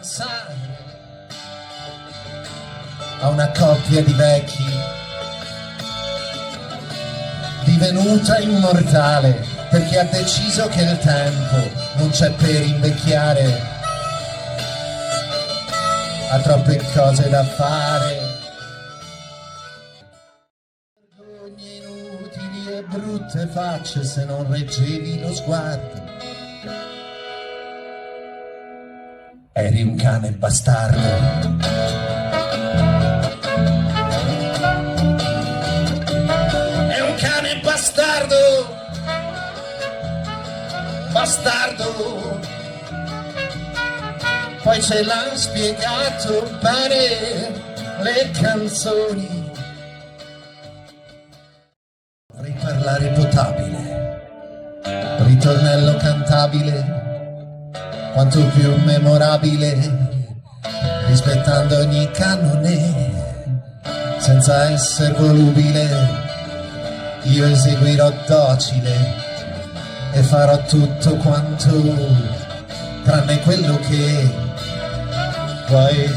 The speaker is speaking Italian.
pensare a una coppia di vecchi divenuta immortale perché ha deciso che il tempo non c'è per invecchiare, ha troppe cose da fare, vergogne inutili e brutte facce se non reggevi lo sguardo. Eri un cane bastardo. Bastardo, bastardo, poi ce l'hanno spiegato bene le canzoni. Vorrei parlare potabile, ritornello cantabile, quanto più memorabile, rispettando ogni canone, senza essere volubile. Io eseguirò docile e farò tutto quanto, tranne quello che poi